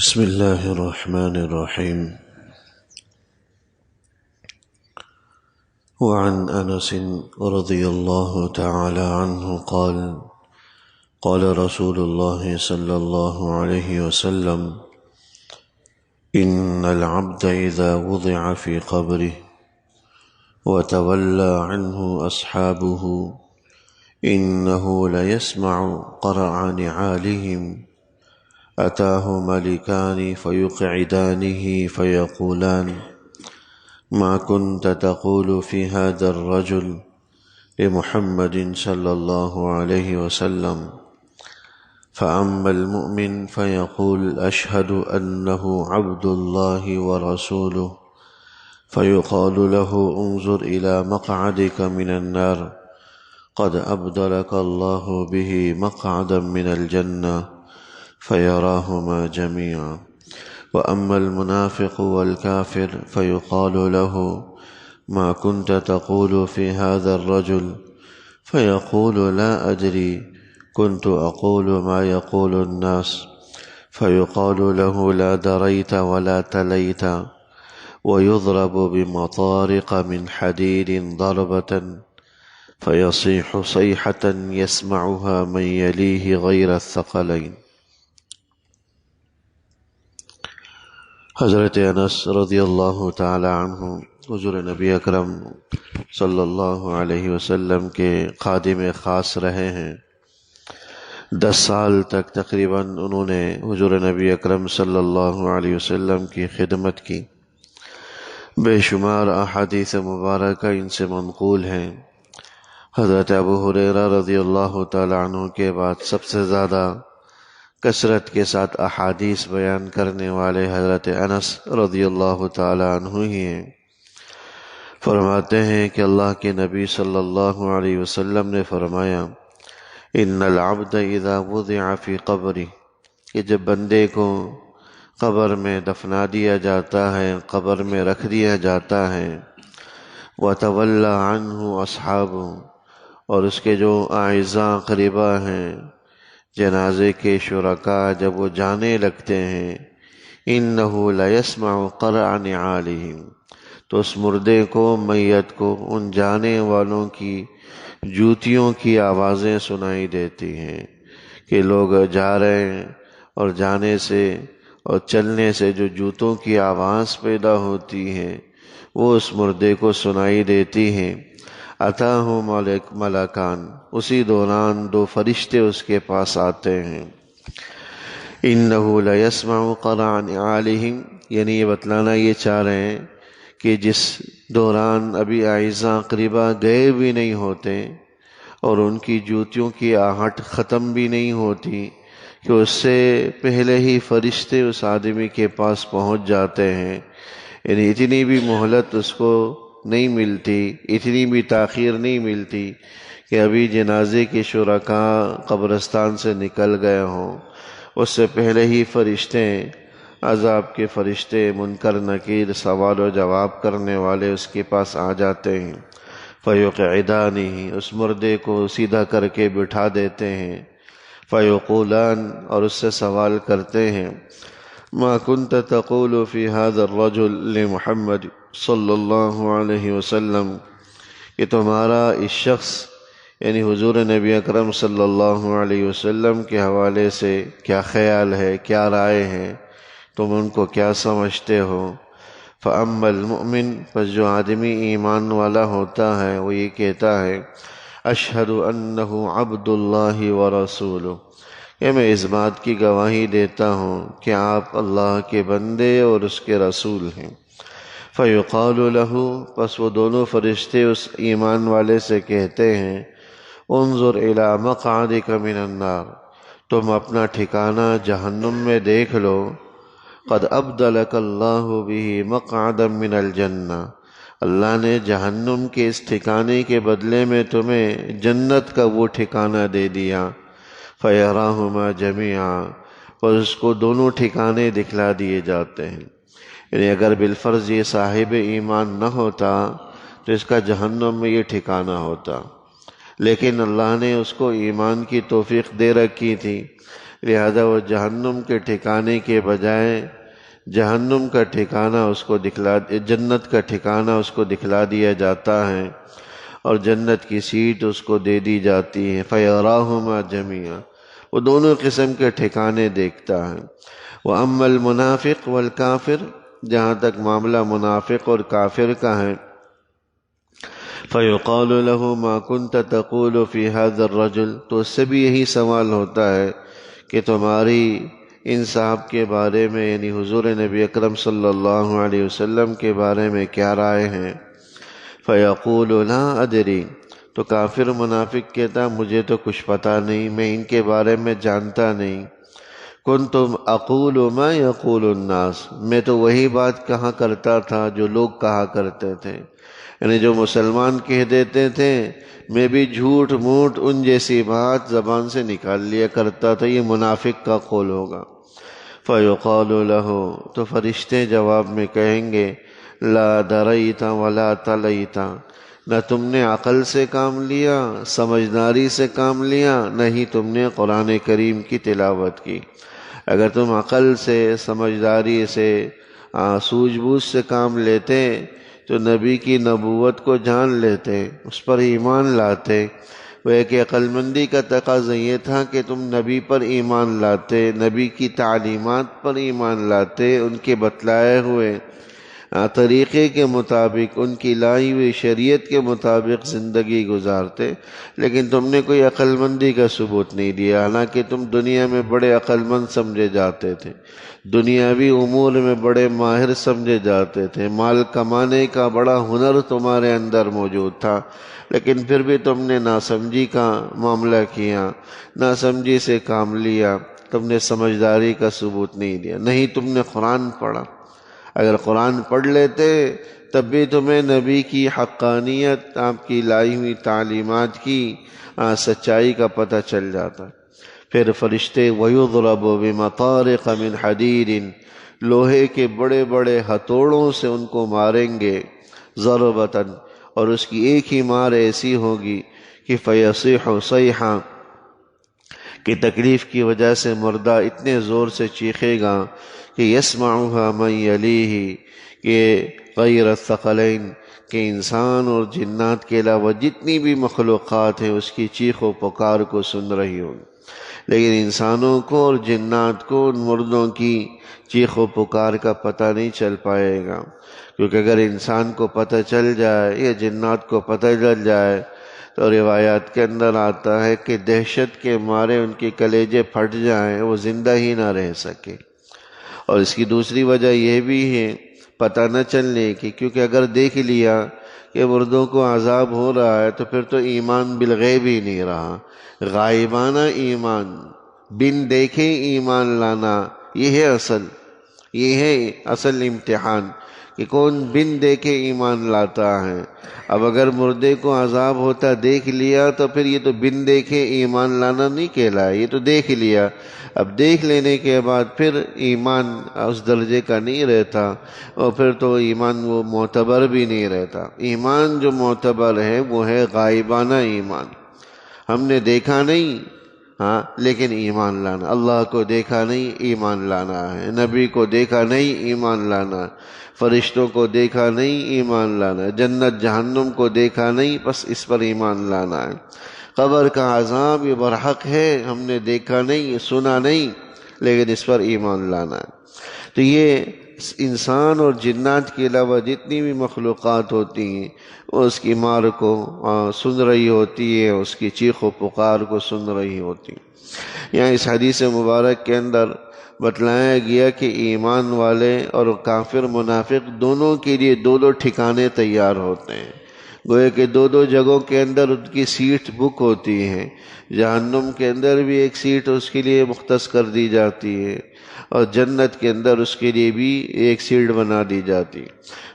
بسم الله الرحمن الرحيم. وعن أنس رضي الله تعالى عنه قال: قال رسول الله صلى الله عليه وسلم: إن العبد إذا وضع في قبره وتولى عنه أصحابه إنه ليسمع قرع نعالهم أتاه ملكان فيقعدانه فيقولان: ما كنت تقول في هذا الرجل لمحمد صلى الله عليه وسلم؟ فأما المؤمن فيقول: أشهد أنه عبد الله ورسوله، فيقال له: انظر إلى مقعدك من النار، قد أبدلك الله به مقعدا من الجنة، فيراهما جميعا. وأما المنافق والكافر فيقال له: ما كنت تقول في هذا الرجل؟ فيقول: لا أدري، كنت أقول ما يقول الناس. فيقال له: لا دريت ولا تليت. ويضرب بمطارق من حديد ضربة فيصيح صيحة يسمعها من يليه غير الثقلين۔ حضرت انس رضی اللہ تعالی عنہ حضور نبی اکرم صلی اللہ علیہ وسلم کے خادم خاص رہے ہیں۔ 10 سال تک تقریباً انہوں نے حضور نبی اکرم صلی اللہ علیہ وسلم کی خدمت کی۔ بے شمار احادیث مبارکہ ان سے منقول ہیں۔ حضرت ابو ہریرہ رضی اللہ تعالی عنہ کے بعد سب سے زیادہ کثرت کے ساتھ احادیث بیان کرنے والے حضرت انس رضی اللہ تعالی عنہ ہی ہیں۔ فرماتے ہیں کہ اللہ کے نبی صلی اللہ علیہ وسلم نے فرمایا: ان العبد اذا وضع فی قبری، کہ جب بندے کو قبر میں دفنا دیا جاتا ہے، قبر میں رکھ دیا جاتا ہے، وتولى عنہ اصحابہ، اور اس کے جو اعزاء قریبا ہیں، جنازے کے شرکاء جب وہ جانے لگتے ہیں، انہ لیسمع قرع نعالہم، تو اس مردے کو، میت کو، ان جانے والوں کی جوتیوں کی آوازیں سنائی دیتی ہیں کہ لوگ جا رہے ہیں، اور جانے سے اور چلنے سے جو جوتوں کی آواز پیدا ہوتی ہے وہ اس مردے کو سنائی دیتی ہیں۔ اتاہ ملکان، اسی دوران 2 فرشتے اس کے پاس آتے ہیں۔ انہ لیسمع قرع نعالہم، یعنی یہ بتلانا یہ چاہ رہے ہیں کہ جس دوران ابھی اعزاء قریبا گئے بھی نہیں ہوتے اور ان کی جوتیوں کی آہٹ ختم بھی نہیں ہوتی، کہ اس سے پہلے ہی فرشتے اس آدمی کے پاس پہنچ جاتے ہیں۔ یعنی اتنی بھی مہلت اس کو نہیں ملتی، اتنی بھی تاخیر نہیں ملتی کہ ابھی جنازے کے شرکاء قبرستان سے نکل گئے ہوں، اس سے پہلے ہی فرشتے، عذاب کے فرشتے، منکر نکیر، سوال و جواب کرنے والے اس کے پاس آ جاتے ہیں۔ فیقعدانہ، اس مردے کو سیدھا کر کے بٹھا دیتے ہیں۔ فیقولان، اور اس سے سوال کرتے ہیں: ما كنت تقول في هذا الرجل لمحمد صلی اللہ علیہ وسلم، کہ تمہارا اس شخص یعنی حضور نبی اکرم صلی اللہ علیہ وسلم کے حوالے سے کیا خیال ہے، کیا رائے ہے، تم ان کو کیا سمجھتے ہو؟ فأما المؤمن، پس جو آدمی ایمان والا ہوتا ہے وہ یہ کہتا ہے: اشہد انہ عبد اللہ ورسولہ، کہ میں اس بات کی گواہی دیتا ہوں کہ آپ اللہ کے بندے اور اس کے رسول ہیں۔ فیقال لہ، پس وہ دونوں فرشتے اس ایمان والے سے کہتے ہیں: انظر الی مقعدک من النار، تم اپنا ٹھکانہ جہنم میں دیکھ لو، قد ابدلک اللہ بہ مقعدا من الجنہ، اللہ نے جہنم کے اس ٹھکانے کے بدلے میں تمہیں جنت کا وہ ٹھکانہ دے دیا۔ فیراہما جمیعا، اور اس کو دونوں ٹھکانے دکھلا دیے جاتے ہیں۔ یعنی اگر بالفرض یہ صاحب ایمان نہ ہوتا تو اس کا جہنم میں یہ ٹھکانہ ہوتا، لیکن اللہ نے اس کو ایمان کی توفیق دے رکھی تھی، لہذا وہ جہنم کے ٹھکانے کے بجائے جہنم کا ٹھکانہ اس کو جنت کا ٹھکانہ اس کو دکھلا دیا جاتا ہے اور جنت کی سیٹ اس کو دے دی جاتی ہے۔ فَيَرَاهُمَا جَمِيعًا، وہ دونوں قسم کے ٹھکانے دیکھتا ہے۔ وَأَمَّا الْمُنَافِقُ وَالْكَافِرُ، جہاں تک معاملہ منافق اور کافر کا ہے، فَيُقَالُ لَهُ مَا كُنْتَ تَقُولُ فِي هَذَا الرَّجُلِ، تو اس سے بھی یہی سوال ہوتا ہے کہ تمہاری ان صاحب کے بارے میں، یعنی حضور نبی اکرم صلی اللہ علیہ وسلم کے بارے میں کیا رائے ہیں؟ فَيَقُولُ لَا أَدْرِي، تو کافر منافق کہتا مجھے تو کچھ پتہ نہیں، میں ان کے بارے میں جانتا نہیں۔ كُنْتُ أَقُولُ مَا يَقُولُ النَّاسُ، میں تو وہی بات کہا کرتا تھا جو لوگ کہا کرتے تھے، یعنی جو مسلمان کہہ دیتے تھے میں بھی جھوٹ موٹ ان جیسی بات زبان سے نکال لیا کرتا تھا، یہ منافق کا قول ہوگا۔ فَيُقَالُ لَهُ، تو فرشتے جواب میں کہیں گے لَا دَرَيْتَ وَلَا تَلَيْتَ، نہ تم نے عقل سے کام لیا، سمجھداری سے کام لیا، نہ ہی تم نے قرآن کریم کی تلاوت کی۔ اگر تم عقل سے، سمجھداری سے، سوجھ بوجھ سے کام لیتے تو نبی کی نبوت کو جان لیتے، اس پر ایمان لاتے۔ وہ ایک عقل مندی کا تقاضا یہ تھا کہ تم نبی پر ایمان لاتے، نبی کی تعلیمات پر ایمان لاتے، ان کے بتلائے ہوئے طریقے کے مطابق، ان کی لائی ہوئی شریعت کے مطابق زندگی گزارتے، لیکن تم نے کوئی عقل مندی کا ثبوت نہیں دیا، حالانکہ تم دنیا میں بڑے عقل مند سمجھے جاتے تھے، دنیاوی امور میں بڑے ماہر سمجھے جاتے تھے، مال کمانے کا بڑا ہنر تمہارے اندر موجود تھا، لیکن پھر بھی تم نے ناسمجھی کا معاملہ کیا، ناسمجھی سے کام لیا، تم نے سمجھداری کا ثبوت نہیں دیا، نہیں تم نے قرآن پڑھا۔ اگر قرآن پڑھ لیتے تب بھی تمہیں نبی کی حقانیت، آپ کی لائی ہوئی تعلیمات کی سچائی کا پتہ چل جاتا۔ پھر فرشتے وَيُضْرَبُ بِمَطَارِقَ مِنْ حَدِيدٍ، لوہے کے بڑے بڑے ہتھوڑوں سے ان کو ماریں گے، ضربتاً، اور اس کی ایک ہی مار ایسی ہوگی کہ فَيَصِيحُ صَيْحًا، کہ تکلیف کی وجہ سے مردہ اتنے زور سے چیخے گا کہ یسمعها من یلیہ، کہ غیر الثقلین، کہ انسان اور جنات کے علاوہ جتنی بھی مخلوقات ہیں اس کی چیخ و پکار کو سن رہی ہوگی، لیکن انسانوں کو اور جنات کو ان مردوں کی چیخ و پکار کا پتہ نہیں چل پائے گا، کیونکہ اگر انسان کو پتہ چل جائے یا جنات کو پتہ چل جائے تو روایات کے اندر آتا ہے کہ دہشت کے مارے ان کے کلیجے پھٹ جائیں، وہ زندہ ہی نہ رہ سکے۔ اور اس کی دوسری وجہ یہ بھی ہے پتہ نہ چلنے کی، کیونکہ اگر دیکھ لیا کہ مردوں کو عذاب ہو رہا ہے تو پھر تو ایمان بالغیب ہی نہیں رہا، غائبانہ ایمان، بن دیکھے ایمان لانا، یہ ہے اصل امتحان کہ کون بن دیکھے ایمان لاتا ہے۔ اب اگر مردے کو عذاب ہوتا دیکھ لیا تو پھر یہ تو بن دیکھے ایمان لانا نہیں کہلایا، یہ تو دیکھ لیا۔ اب دیکھ لینے کے بعد پھر ایمان اس درجے کا نہیں رہتا، اور پھر تو ایمان وہ معتبر بھی نہیں رہتا۔ ایمان جو معتبر ہے وہ ہے غائبانہ ایمان، ہم نے دیکھا نہیں لیکن ایمان لانا، اللہ کو دیکھا نہیں ایمان لانا ہے، نبی کو دیکھا نہیں ایمان لانا، فرشتوں کو دیکھا نہیں ایمان لانا، جنت جہنم کو دیکھا نہیں بس اس پر ایمان لانا ہے۔ قبر کا عذاب یہ برحق ہے، ہم نے دیکھا نہیں سنا نہیں لیکن اس پر ایمان لانا ہے۔ تو یہ انسان اور جنات کے علاوہ جتنی بھی مخلوقات ہوتی ہیں وہ اس کی مار کو سن رہی ہوتی ہے، اس کی چیخ و پکار کو سن رہی ہوتی ہے۔ یہاں اس حدیث مبارک کے اندر بتلایا گیا کہ ایمان والے اور کافر منافق دونوں کے لیے دو دو ٹھکانے تیار ہوتے ہیں، گویا کہ دو دو جگہوں کے اندر ان کی سیٹ بک ہوتی ہیں۔ جہنم کے اندر بھی ایک سیٹ اس کے لیے مختص کر دی جاتی ہے اور جنت کے اندر اس کے لیے بھی ایک سیٹ بنا دی جاتی۔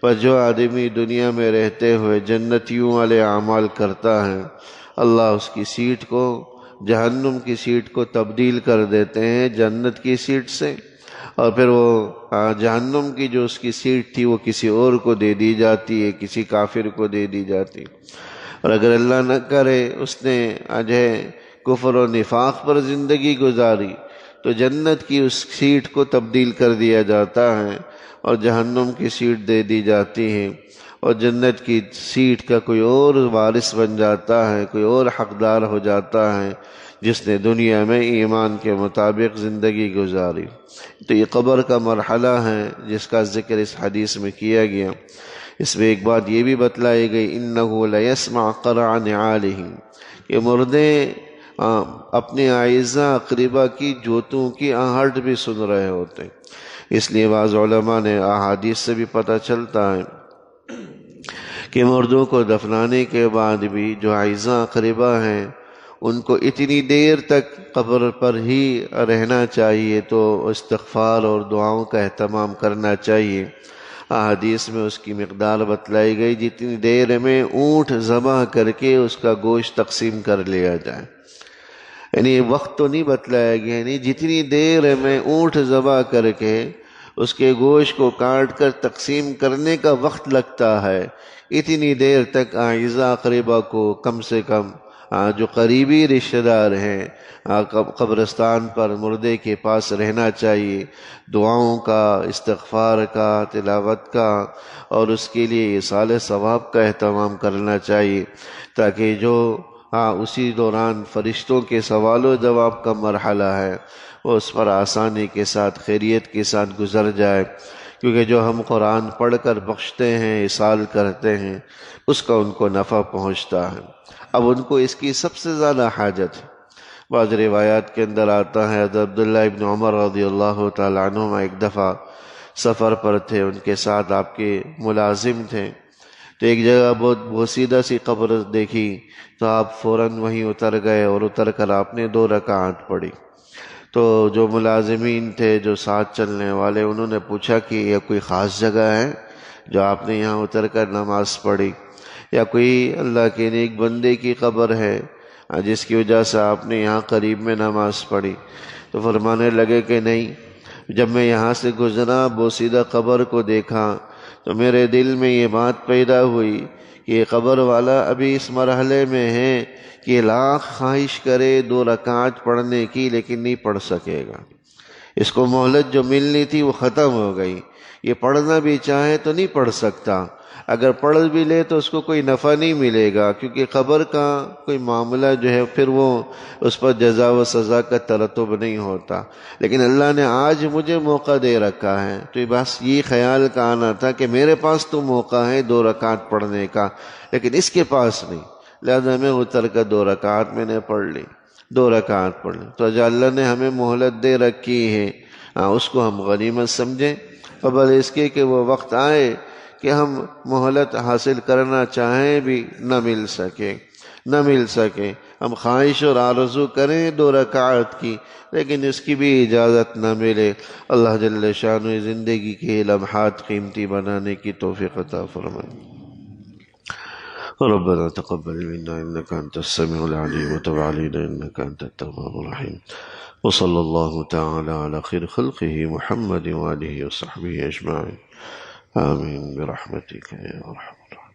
پر جو آدمی دنیا میں رہتے ہوئے جنتیوں والے اعمال کرتا ہے، اللہ اس کی سیٹ کو، جہنم کی سیٹ کو تبدیل کر دیتے ہیں جنت کی سیٹ سے، اور پھر وہ جہنم کی جو اس کی سیٹ تھی وہ کسی اور کو دے دی جاتی ہے، کسی کافر کو دے دی جاتی۔ اور اگر اللہ نہ کرے اس نے کفر و نفاق پر زندگی گزاری تو جنت کی اس سیٹ کو تبدیل کر دیا جاتا ہے اور جہنم کی سیٹ دے دی جاتی ہے، اور جنت کی سیٹ کا کوئی اور وارث بن جاتا ہے، کوئی اور حقدار ہو جاتا ہے جس نے دنیا میں ایمان کے مطابق زندگی گزاری۔ تو یہ قبر کا مرحلہ ہے جس کا ذکر اس حدیث میں کیا گیا۔ اس میں ایک بات یہ بھی بتلائی گئی، اِنَّهُ لَيَسْمَعْ قَرْعَ نِعَالِهِمْ، کہ مردے اپنے اعزاء اقربا کی جوتوں کی آہٹ بھی سن رہے ہوتے ہیں۔ اس لیے بعض علماء نے احادیث سے بھی پتہ چلتا ہے کہ مردوں کو دفنانے کے بعد بھی جو اعزاء اقربا ہیں ان کو اتنی دیر تک قبر پر ہی رہنا چاہیے، تو استغفار اور دعاؤں کا اہتمام کرنا چاہیے۔ احادیث میں اس کی مقدار بتلائی گئی، جتنی دیر میں اونٹ ذبح کر کے اس کا گوشت تقسیم کر لیا جائے، یعنی وقت تو نہیں بتلایا گیا، یعنی جتنی دیر میں اونٹ ذبح کر کے اس کے گوشت کو کاٹ کر تقسیم کرنے کا وقت لگتا ہے، اتنی دیر تک اعزاء اقربا کو کم سے کم جو قریبی رشتہ دار ہیں قبرستان پر مردے کے پاس رہنا چاہیے، دعاؤں کا، استغفار کا، تلاوت کا، اور اس کے لیے ایصال ثواب کا اہتمام کرنا چاہیے، تاکہ جو اسی دوران فرشتوں کے سوال و جواب کا مرحلہ ہے وہ اس پر آسانی کے ساتھ، خیریت کے ساتھ گزر جائے، کیونکہ جو ہم قرآن پڑھ کر بخشتے ہیں، ایصال کرتے ہیں، اس کا ان کو نفع پہنچتا ہے۔ اب ان کو اس کی سب سے زیادہ حاجت ہے۔ بعض روایات کے اندر آتا ہے حضرت عبداللہ ابن عمر رضی اللہ تعالیٰ عنہما ایک دفعہ سفر پر تھے، ان کے ساتھ آپ کے ملازم تھے، تو ایک جگہ بہت بوسیدہ سی قبر دیکھی تو آپ فوراً وہیں اتر گئے، اور اتر کر آپ نے 2 رکعات پڑھی۔ تو جو ملازمین تھے، جو ساتھ چلنے والے، انہوں نے پوچھا کہ یہ کوئی خاص جگہ ہے جو آپ نے یہاں اتر کر نماز پڑھی، یا کوئی اللہ کے نیک بندے کی قبر ہے جس کی وجہ سے آپ نے یہاں قریب میں نماز پڑھی؟ تو فرمانے لگے کہ نہیں، جب میں یہاں سے گزرا، بوسیدہ قبر کو دیکھا، تو میرے دل میں یہ بات پیدا ہوئی کہ یہ قبر والا ابھی اس مرحلے میں ہے کہ لاکھ خواہش کرے 2 رکعات پڑھنے کی لیکن نہیں پڑھ سکے گا۔ اس کو مہلت جو ملنی تھی وہ ختم ہو گئی، یہ پڑھنا بھی چاہے تو نہیں پڑھ سکتا، اگر پڑھ بھی لے تو اس کو کوئی نفع نہیں ملے گا، کیونکہ قبر کا کوئی معاملہ جو ہے پھر وہ اس پر جزا و سزا کا ترتب نہیں ہوتا۔ لیکن اللہ نے آج مجھے موقع دے رکھا ہے، تو بس یہ خیال کا آنا تھا کہ میرے پاس تو موقع ہے 2 رکعت پڑھنے کا، لیکن اس کے پاس نہیں، لہذا میں اتر کر 2 رکعت میں نے پڑھ لی، 2 رکعت پڑھ لی۔ تو جو اللہ نے ہمیں مہلت دے رکھی ہے اس کو ہم غنیمت سمجھیں، قبل اس کے کہ وہ وقت آئے کہ ہم مہلت حاصل کرنا چاہیں بھی نہ مل سکے، ہم خواہش اور آرزو کریں 2 رکعت کی، لیکن اس کی بھی اجازت نہ ملے۔ اللہ جل شانہ زندگی کے لمحات قیمتی بنانے کی توفیق عطا فرمائے۔ ربنا تقبل منا انك انت السميع العليم وتب علينا انك انت التواب الرحيم، وصلى الله تعالى على خير خلقه محمد وآله وصحبه اجمعين، آمين برحمتك يا ارحم الراحمين۔